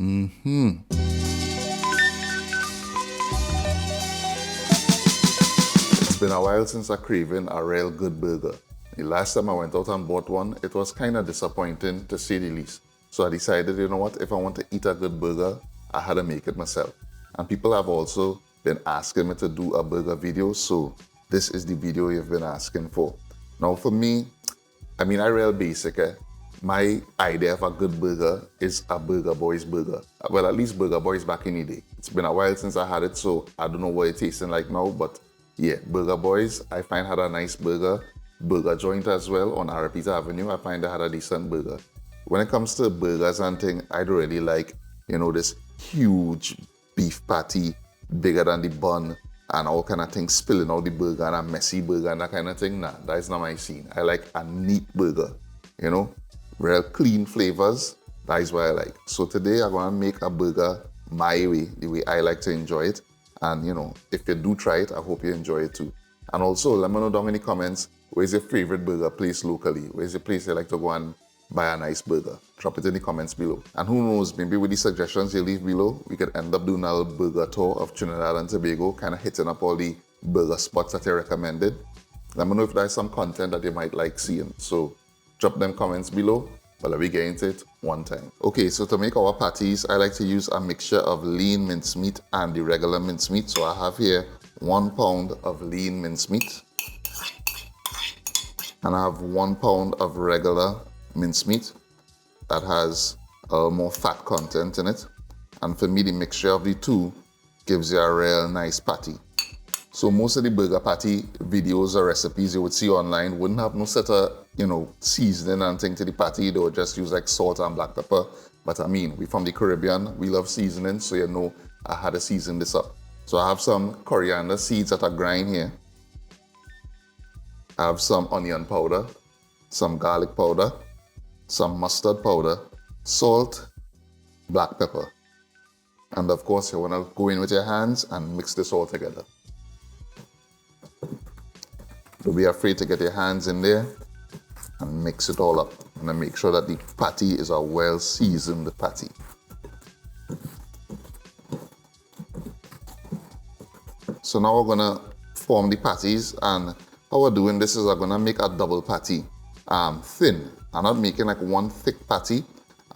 It's been a while since I craving a real good burger. The last time I went out and bought one, it was kind of disappointing to say the least. So I decided, you know what, if I want to eat a good burger, I had to make it myself. And people have also been asking me to do a burger video, so this is the video you've been asking for. Now for me, I real basic. My idea of a good burger is a Burger Boys burger. Well, at least Burger Boys back in the day. It's been a while since I had it, so I don't know what it's tasting like now, but yeah, Burger Boys, I find had a nice burger joint as well on Arapita Avenue. I find they had a decent burger. When it comes to burgers and thing, I don't really like, this huge beef patty, bigger than the bun, and all kind of things spilling out the burger, and a messy burger and that kind of thing. Nah, that is not my scene. I like a neat burger, real clean flavors. That is what I like. So today I'm gonna make a burger my way, the way I like to enjoy it. And if you do try it, I hope you enjoy it too. And also, let me know down in the comments, where's your favorite burger place locally? Where's the place you like to go and buy a nice burger? Drop it in the comments below. And who knows, maybe with the suggestions you leave below, we could end up doing a little burger tour of Trinidad and Tobago, kind of hitting up all the burger spots that you recommended. Let me know if there's some content that you might like seeing. So drop them comments below, but let me get into it one time. Okay, so to make our patties, I like to use a mixture of lean mincemeat and the regular mincemeat. So I have here 1 pound of lean mincemeat, and I have 1 pound of regular mincemeat that has a little more fat content in it. And for me, the mixture of the two gives you a real nice patty. So most of the burger patty videos or recipes you would see online wouldn't have no set of, seasoning and thing to the patty. They would just use like salt and black pepper. But we from the Caribbean, we love seasoning, so I had to season this up. So I have some coriander seeds that are grind here. I have some onion powder, some garlic powder, some mustard powder, salt, black pepper. And of course, you want to go in with your hands and mix this all together. Don't be afraid to get your hands in there and mix it all up. And then make sure that the patty is a well-seasoned patty. So now we're gonna form the patties, and how we're doing this is I'm gonna make a double patty, thin. I'm not making like one thick patty.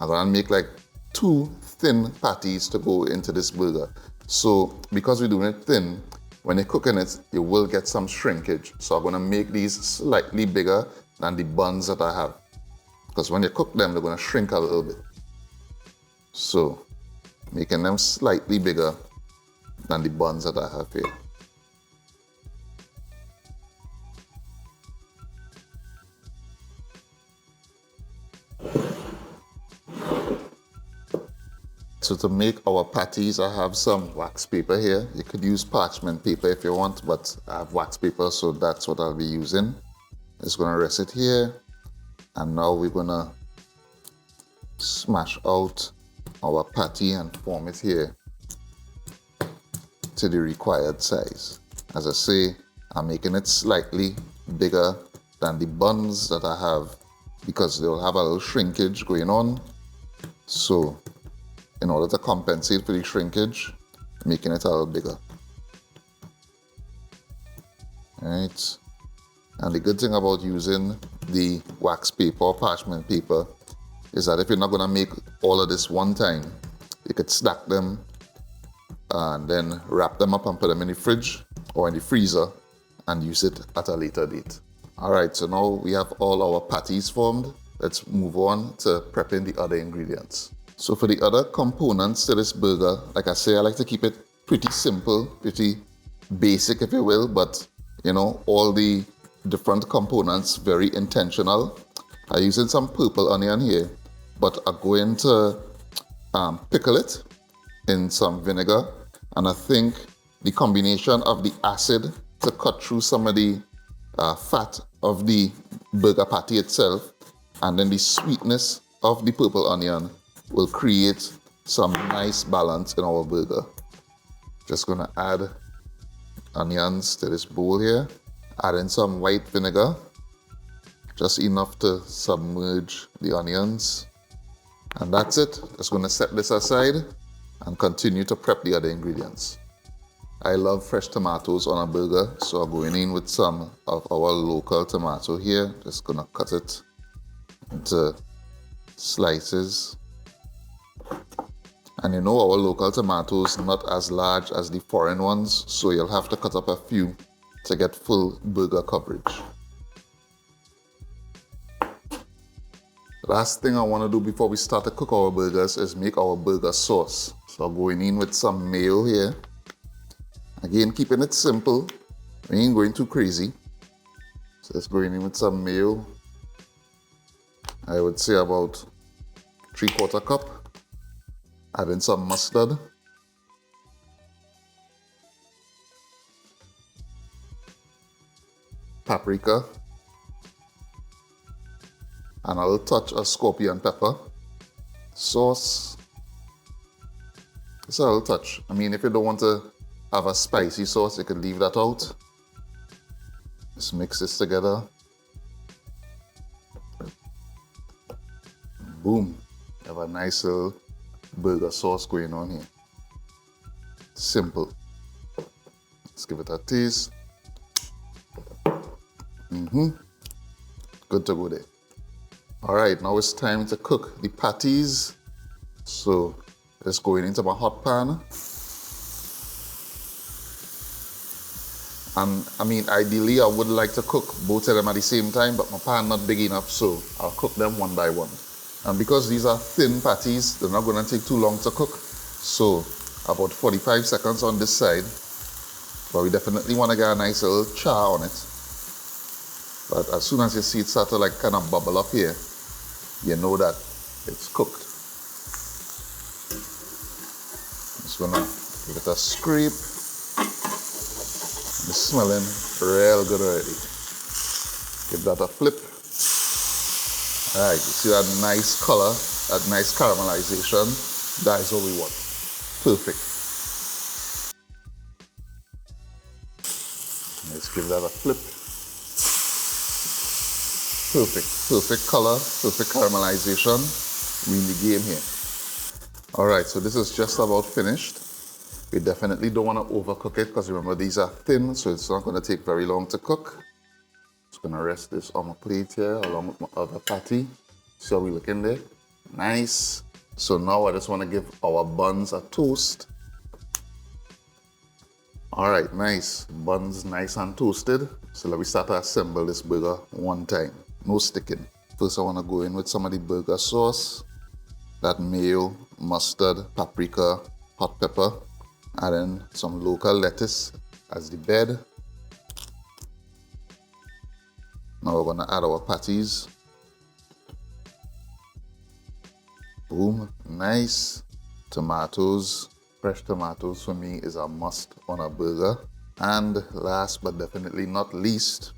I'm gonna make like 2 thin patties to go into this burger. So because we're doing it thin, when you're cooking it, you will get some shrinkage. So I'm gonna make these slightly bigger than the buns that I have. Because when you cook them, they're gonna shrink a little bit. So making them slightly bigger than the buns that I have here. So to make our patties, I have some wax paper here. You could use parchment paper if you want, but I have wax paper, so that's what I'll be using. Just gonna rest it here. And now we're gonna smash out our patty and form it here to the required size. As I say, I'm making it slightly bigger than the buns that I have because they'll have a little shrinkage going on. So in order to compensate for the shrinkage, making it a little bigger. Alright. And the good thing about using the wax paper or parchment paper is that if you're not gonna make all of this one time, you could stack them and then wrap them up and put them in the fridge or in the freezer and use it at a later date. Alright, so now we have all our patties formed. Let's move on to prepping the other ingredients. So for the other components to this burger, like I say, I like to keep it pretty simple, pretty basic if you will, but all the different components very intentional. I'm using some purple onion here, but I'm going to pickle it in some vinegar, and I think the combination of the acid to cut through some of the fat of the burger patty itself, and then the sweetness of the purple onion will create some nice balance in our burger. Just gonna add onions to this bowl here. Add in some white vinegar, just enough to submerge the onions. And that's it. Just gonna set this aside and continue to prep the other ingredients. I love fresh tomatoes on a burger, so I'm going in with some of our local tomato here. Just gonna cut it into slices. And you know our local tomatoes not as large as the foreign ones, so you'll have to cut up a few to get full burger coverage. Last thing I want to do before we start to cook our burgers is make our burger sauce. So I'm going in with some mayo here. Again, keeping it simple. We ain't going too crazy. So just going in with some mayo. I would say about 3/4 cup. Adding some mustard. Paprika. And a little touch of scorpion pepper. Sauce. It's a little touch. I mean, if you don't want to have a spicy sauce, you can leave that out. Just mix this together. Boom. You have a nice little burger sauce going on here. Simple. Let's give it a taste. Good to go there. All right, now it's time to cook the patties. So just going into my hot pan. And I mean, ideally I would like to cook both of them at the same time, but my pan not big enough, so I'll cook them one by one. And because these are thin patties, they're not gonna take too long to cook. So about 45 seconds on this side, but we definitely wanna get a nice little char on it. But as soon as you see it start to like kind of bubble up here, you know that it's cooked. Just gonna give it a scrape. It's smelling real good already. Give that a flip. All right, you see that nice color, that nice caramelization. That is what we want. Perfect. Let's give that a flip. Perfect color, perfect caramelization. We in the game here. All right, so this is just about finished. We definitely don't want to overcook it because remember these are thin, so it's not going to take very long to cook. Just going to rest this on my plate here along with my other patty. See how we looking there? Nice. So now I just want to give our buns a toast. All right, nice. Buns nice and toasted. So let me start to assemble this burger one time. No sticking. First I want to go in with some of the burger sauce. That mayo, mustard, paprika, hot pepper. And then some local lettuce as the bed. Now we're going to add our patties. Boom, nice. Tomatoes. Fresh tomatoes for me is a must on a burger. And last but definitely not least,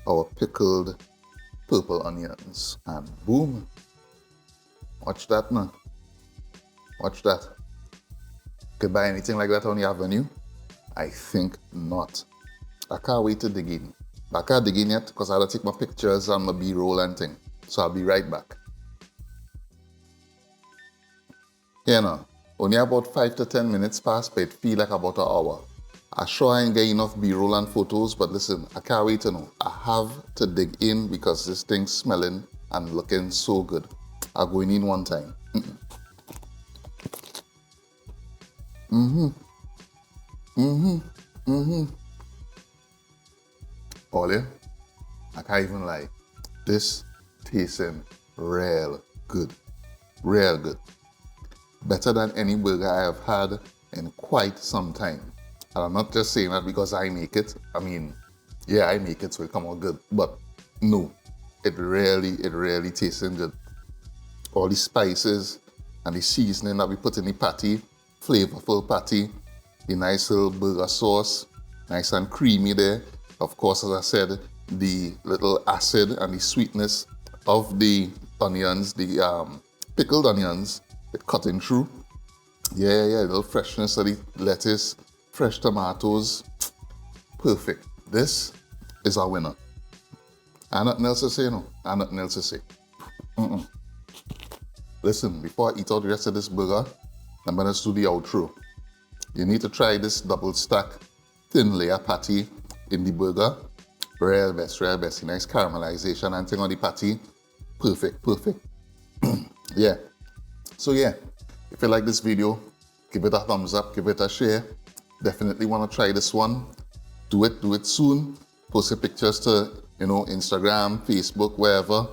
our pickled purple onions. And boom. Watch that now. Watch that. Could buy anything like that on the avenue? I think not. I can't wait to dig in. But I can't dig in yet because I have to take my pictures and my B-roll and thing. So I'll be right back. You know, only about 5 to 10 minutes passed, but it feel like about an hour. I'm sure I ain't get enough B-roll and photos, but listen, I can't wait to know. I have to dig in because this thing's smelling and looking so good. I'm going in one time. Ollie, I can't even lie. This tasting real good. Real good. Better than any burger I have had in quite some time. And I'm not just saying that because I make it. I mean, yeah, I make it so it come out good. But no, it really tasting good. All the spices and the seasoning that we put in the patty, flavorful patty, the nice little burger sauce, nice and creamy there. Of course, as I said, the little acid and the sweetness of the onions, the pickled onions, it cutting through. Yeah, a little freshness of the lettuce, fresh tomatoes. Perfect. This is our winner. And nothing else to say, no. And nothing else to say. Listen, before I eat out the rest of this burger, I'm gonna do the outro. You need to try this double stack thin layer patty in the burger. Real best, real best. Nice caramelization and thing on the patty. Perfect, perfect. Yeah. So yeah, if you like this video, give it a thumbs up, give it a share. Definitely want to try this one. Do it soon. Post your pictures to, Instagram, Facebook, wherever.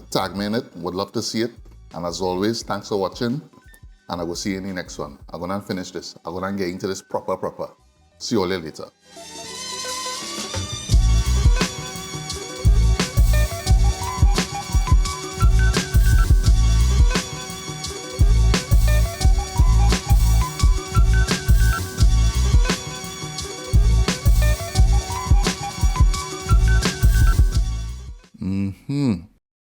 Tag me in it. Would love to see it. And as always, thanks for watching. And I will see you in the next one. I'm gonna finish this. I'm gonna get into this proper. See you all later.